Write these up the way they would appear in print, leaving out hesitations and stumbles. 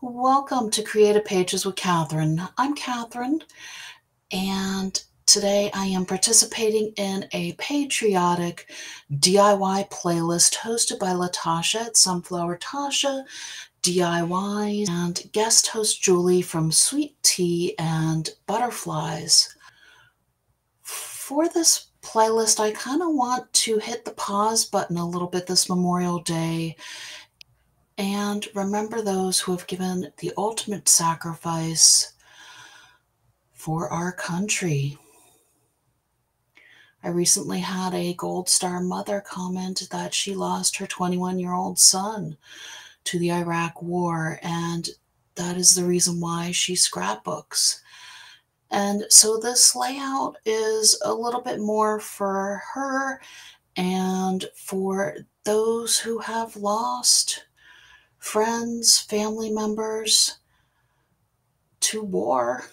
Welcome to Creative Pages with Catherine. I'm Catherine, and today I am participating in a patriotic DIY playlist hosted by Latasha at Sunflower Tasha DIY and guest host Julie from Sweet Tea and Butterflies. For this playlist, I kind of want to hit the pause button a little bit this Memorial Day and remember those who have given the ultimate sacrifice for our country. I recently had a Gold Star mother comment that she lost her 21-year-old son to the Iraq War, and that is the reason why she scrapbooks. And so this layout is a little bit more for her and for those who have lost friends, family members to war.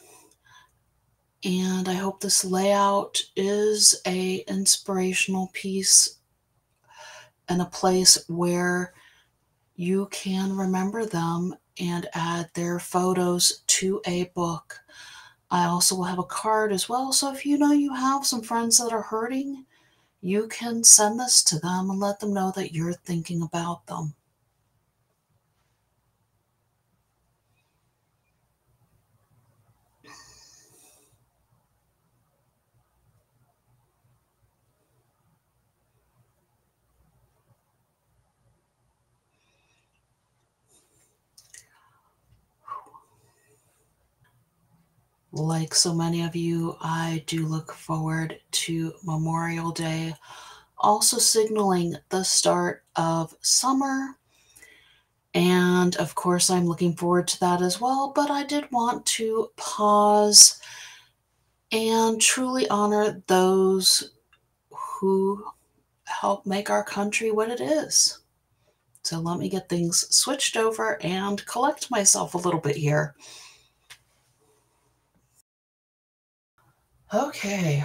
And I hope this layout is a inspirational piece and a place where you can remember them and add their photos to a book. I also will have a card as well, so if you know you have some friends that are hurting, you can send this to them and let them know that you're thinking about them. Like so many of you, I do look forward to Memorial Day, also signaling the start of summer. And of course, I'm looking forward to that as well. But I did want to pause and truly honor those who help make our country what it is. So let me get things switched over and collect myself a little bit here. Okay,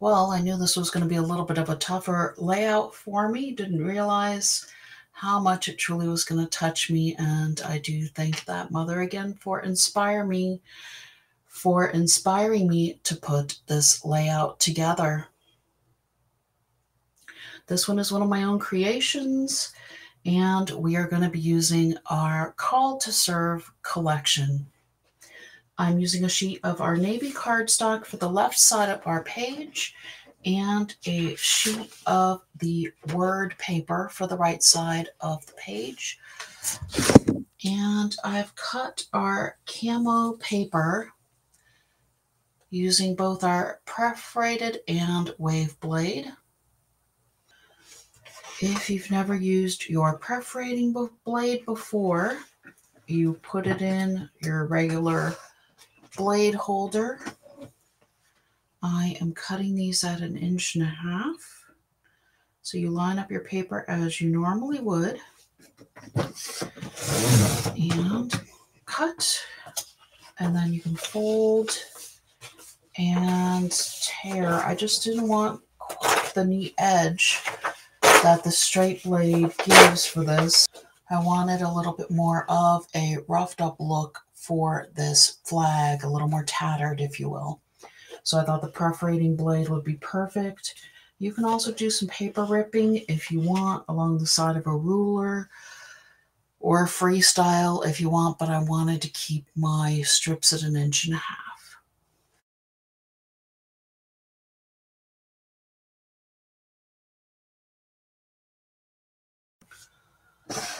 well, I knew this was going to be a little bit of a tougher layout for me. Didn't realize how much it truly was going to touch me. And I do thank that mother again for inspiring me to put this layout together. This one is one of my own creations, and we are going to be using our Call to Serve collection. I'm using a sheet of our navy cardstock for the left side of our page and a sheet of the word paper for the right side of the page. And I've cut our camo paper using both our perforated and wave blade. If you've never used your perforating blade before, you put it in your regular blade holder. I am cutting these at 1.5 inches. So you line up your paper as you normally would and cut, and then you can fold and tear. I just didn't want quite the neat edge that the straight blade gives for this. I wanted a little bit more of a roughed up look for this flag, a little more tattered, if you will. So I thought the perforating blade would be perfect. You can also do some paper ripping if you want along the side of a ruler, or freestyle if you want, but I wanted to keep my strips at 1.5 inches.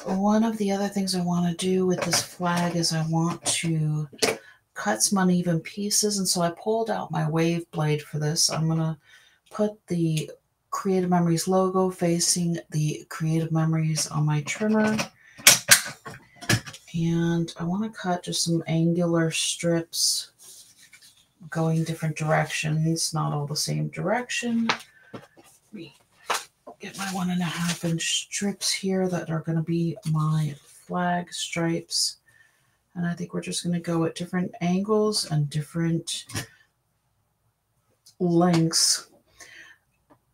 One of the other things I want to do with this flag is I want to cut some uneven pieces, and so I pulled out my wave blade for this. I'm going to put the Creative Memories logo facing the Creative Memories on my trimmer, and I want to cut just some angular strips going different directions, not all the same direction. Let me get my 1.5 inch strips here that are going to be my flag stripes. And I think we're just going to go at different angles and different lengths.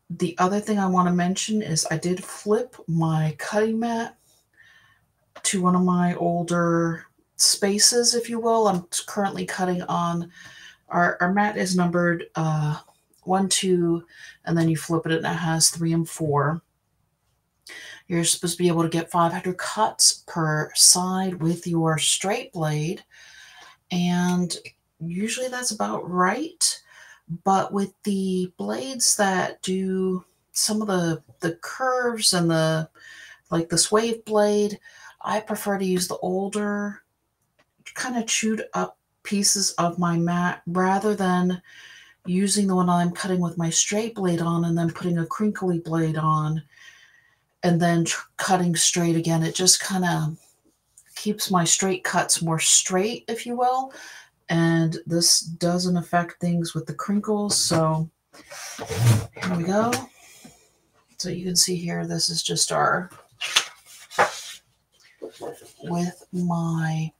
The other thing I want to mention is I did flip my cutting mat to one of my older spaces, if you will. I'm currently cutting on, our mat is numbered 1, 2, and then you flip it and it has 3 and 4. You're supposed to be able to get 500 cuts per side with your straight blade, and usually that's about right. But with the blades that do some of the curves and the, like the swave blade, I prefer to use the older kind of chewed up pieces of my mat rather than using the one I'm cutting with my straight blade on and then putting a crinkly blade on and then cutting straight again. It just kind of keeps my straight cuts more straight, if you will. And this doesn't affect things with the crinkles. So here we go. So you can see here, this is just our, with my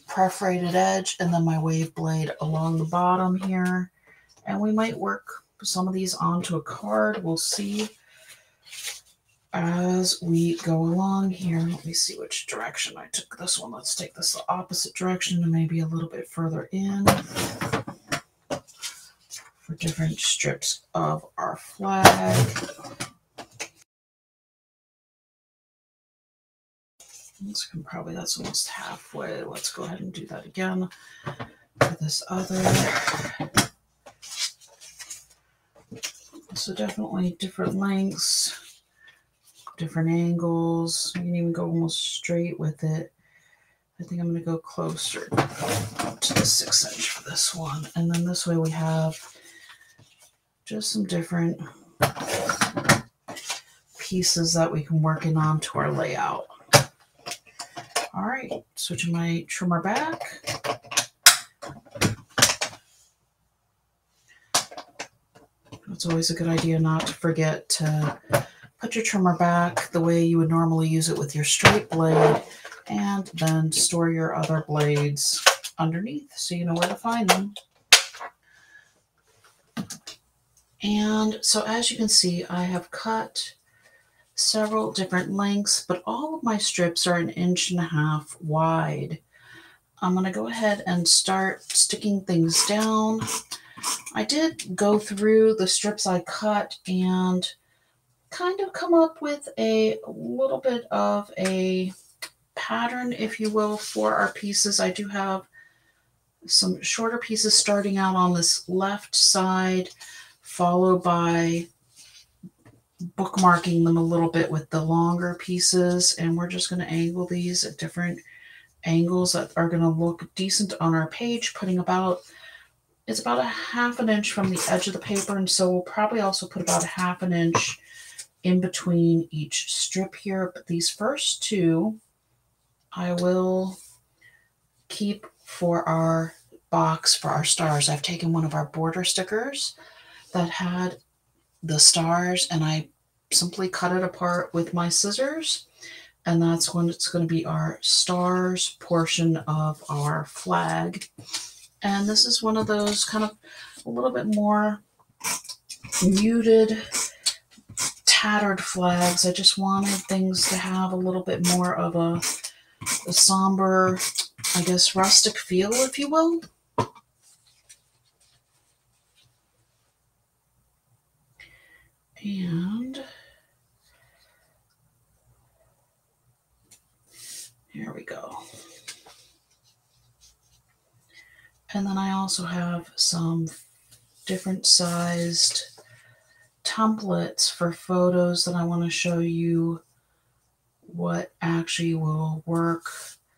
perforated edge and then my wave blade along the bottom here. And we might work some of these onto a card. We'll see as we go along here. Let me see which direction I took this one. Let's take this the opposite direction and maybe a little bit further in for different strips of our flag. That's almost halfway. Let's go ahead and do that again for this other. So definitely different lengths, different angles. You can even go almost straight with it. I think I'm going to go closer to the 6" for this one. And then this way we have just some different pieces that we can work in onto our layout. All right, switching my trimmer back. It's always a good idea not to forget to put your trimmer back the way you would normally use it with your straight blade, and then store your other blades underneath so you know where to find them. And so as you can see, I have cut several different lengths, but all of my strips are 1.5 inches wide. I'm going to go ahead and start sticking things down. I did go through the strips I cut and kind of come up with a little bit of a pattern, if you will, for our pieces. I do have some shorter pieces starting out on this left side, followed by bookmarking them a little bit with the longer pieces, and we're just going to angle these at different angles that are going to look decent on our page, putting about, it's about 1/2 inch from the edge of the paper, and so we'll probably also put about 1/2 inch in between each strip here. But these first two I will keep for our box for our stars. I've taken one of our border stickers that had the stars and I simply cut it apart with my scissors, and that's when it's going to be our stars portion of our flag. And this is one of those kind of a little bit more muted, tattered flags. I just wanted things to have a little bit more of a somber, I guess, rustic feel, if you will. And here we go. And then I also have some different sized templates for photos that I want to show you what actually will work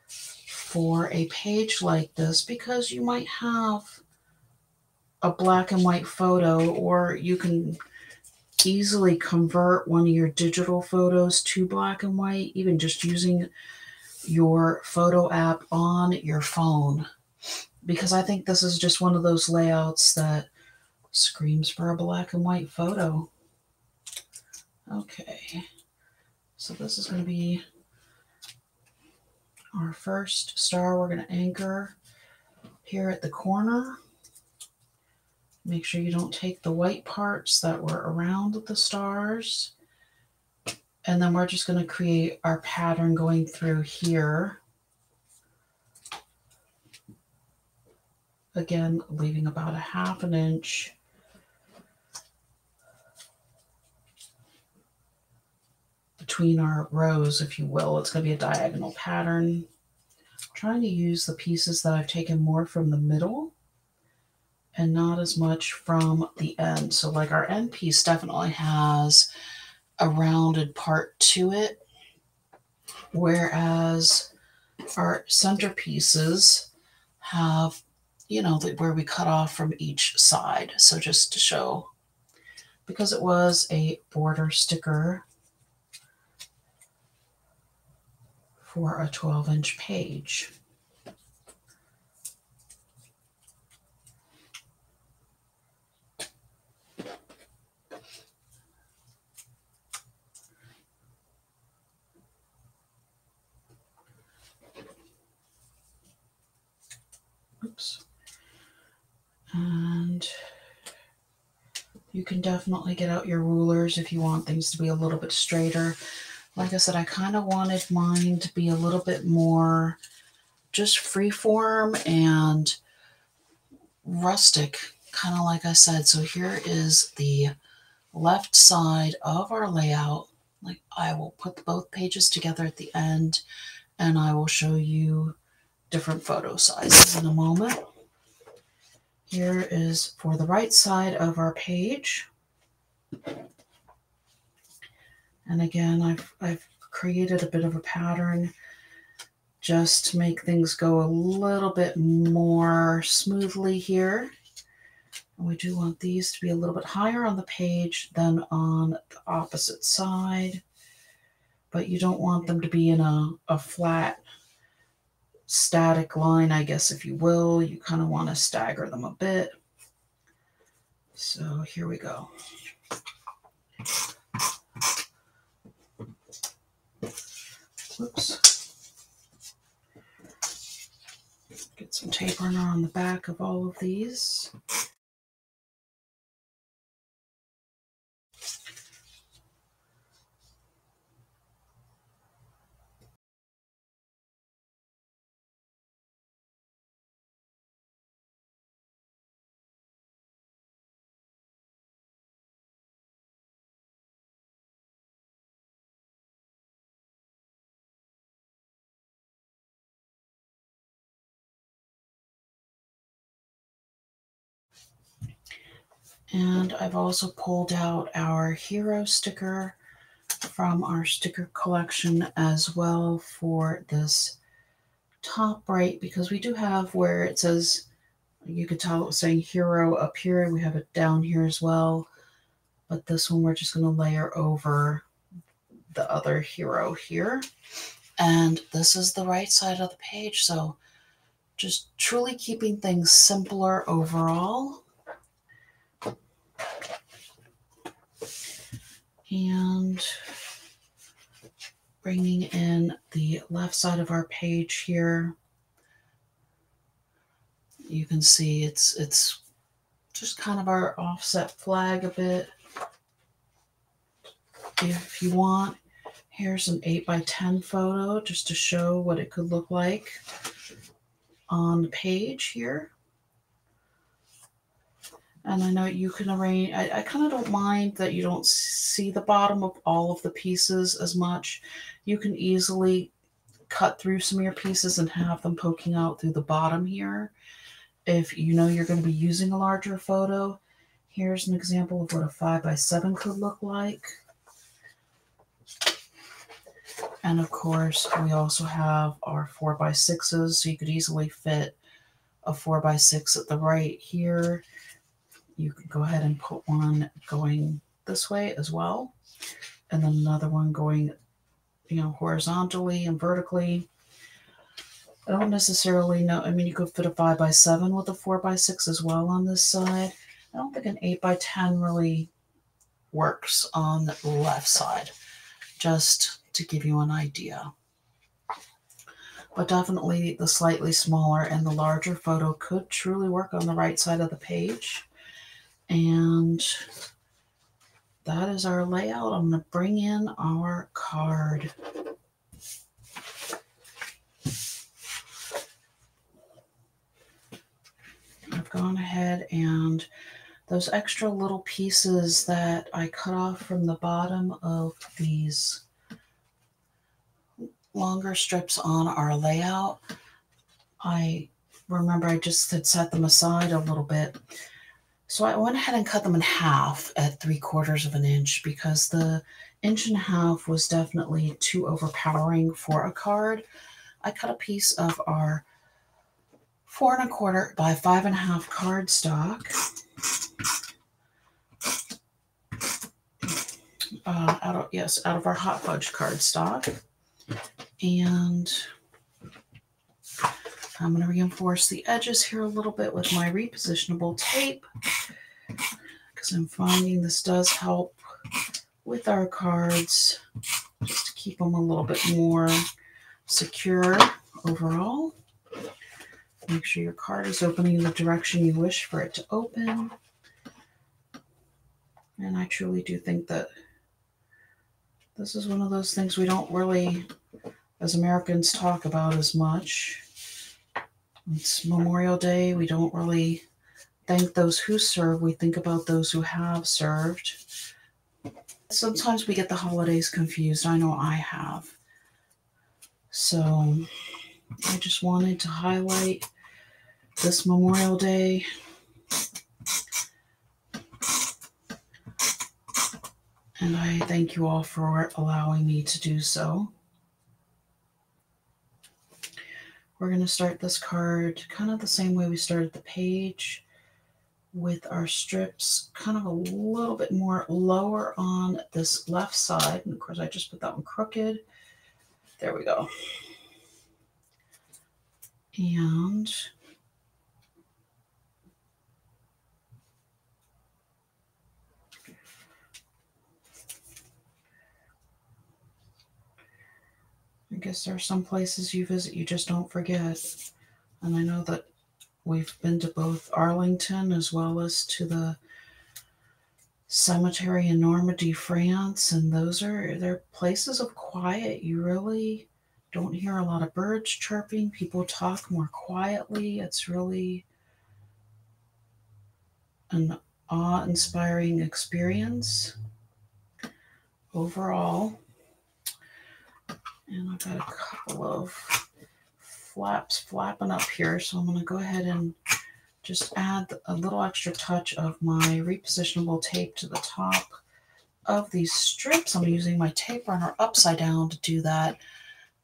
for a page like this, because you might have a black and white photo, or you can easily convert one of your digital photos to black and white, even just using your photo app on your phone. Because I think this is just one of those layouts that screams for a black and white photo. Okay, so this is going to be our first star. We're going to anchor here at the corner. Make sure you don't take the white parts that were around the stars. And then we're just going to create our pattern going through here. Again, leaving about a 1/2 inch between our rows, if you will. It's going to be a diagonal pattern. I'm trying to use the pieces that I've taken more from the middle and not as much from the end. So like our end piece definitely has a rounded part to it, whereas our center pieces have, you know, where we cut off from each side. So just to show, because it was a border sticker for a 12-inch page. Oops. And you can definitely get out your rulers if you want things to be a little bit straighter. Like I said, I kind of wanted mine to be a little bit more just freeform and rustic, kind of like I said. So here is the left side of our layout. Like, I will put both pages together at the end, and I will show you different photo sizes in a moment. Here is for the right side of our page. And again, I've created a bit of a pattern just to make things go a little bit more smoothly here. And we do want these to be a little bit higher on the page than on the opposite side, but you don't want them to be in a flat, static line, I guess, if you will. You kind of want to stagger them a bit. So here we go. Whoops. Get some tape runner on the back of all of these. And I've also pulled out our hero sticker from our sticker collection as well for this top right, because we do have where it says, you could tell it was saying hero up here. We have it down here as well. But this one, we're just going to layer over the other hero here. And this is the right side of the page. So just truly keeping things simpler overall. And bringing in the left side of our page here. You can see it's just kind of our offset flag a bit. If you want, here's an 8x10 photo just to show what it could look like on the page here. And I know you can arrange, I kind of don't mind that you don't see the bottom of all of the pieces as much. You can easily cut through some of your pieces and have them poking out through the bottom here. If you know you're going to be using a larger photo, here's an example of what a 5x7 could look like. And of course, we also have our 4x6s, so you could easily fit a 4x6 at the right here. You can go ahead and put one going this way as well, and then another one going, you know, horizontally and vertically. I don't necessarily know. I mean, you could fit a 5x7 with a 4x6 as well on this side. I don't think an 8x10 really works on the left side, just to give you an idea. But definitely the slightly smaller and the larger photo could truly work on the right side of the page. And that is our layout. I'm going to bring in our card. I've gone ahead and those extra little pieces that I cut off from the bottom of these longer strips on our layout, I remember I just had set them aside a little bit. So I went ahead and cut them in half at 3/4 of an inch because the 1.5 was definitely too overpowering for a card. I cut a piece of our 4 1/4 by 5.5 cardstock out of our Hot Fudge cardstock, and I'm going to reinforce the edges here a little bit with my repositionable tape because I'm finding this does help with our cards just to keep them a little bit more secure overall. Make sure your card is opening the direction you wish for it to open. And I truly do think that this is one of those things we don't really, as Americans, talk about as much. It's Memorial Day. We don't really thank those who serve. We think about those who have served. Sometimes we get the holidays confused. I know I have. So I just wanted to highlight this Memorial Day. And I thank you all for allowing me to do so. We're going to start this card kind of the same way we started the page, with our strips kind of a little bit more lower on this left side. And of course, I just put that one crooked. There we go. And I guess there are some places you visit you just don't forget. And I know that we've been to both Arlington as well as to the cemetery in Normandy, France, and they're places of quiet. You really don't hear a lot of birds chirping. People talk more quietly. It's really an awe-inspiring experience overall. And I've got a couple of flaps flapping up here, so I'm going to go ahead and just add a little extra touch of my repositionable tape to the top of these strips. I'm using my tape runner upside down to do that.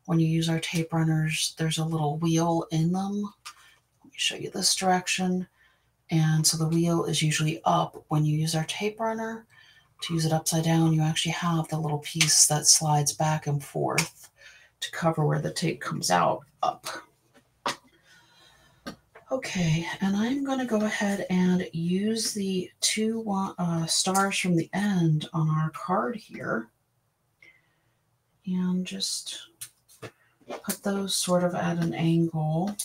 When you use our tape runners, there's a little wheel in them. Let me show you this direction. And so the wheel is usually up. When you use our tape runner, to use it upside down, you actually have the little piece that slides back and forth to cover where the tape comes out up. Okay, and I'm going to go ahead and use the two stars from the end on our card here, and just put those sort of at an angle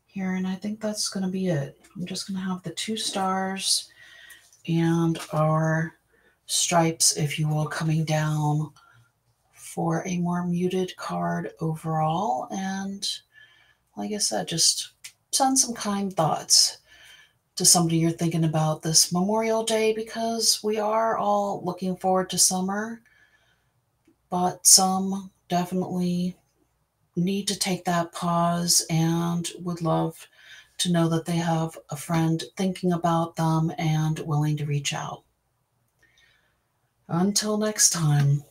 here, and I think that's going to be it. I'm just going to have the 2 stars and our stripes, if you will, coming down for a more muted card overall. And like I said, just send some kind thoughts to somebody you're thinking about this Memorial Day, because we are all looking forward to summer, but some definitely need to take that pause and would love to know that they have a friend thinking about them and willing to reach out. Until next time.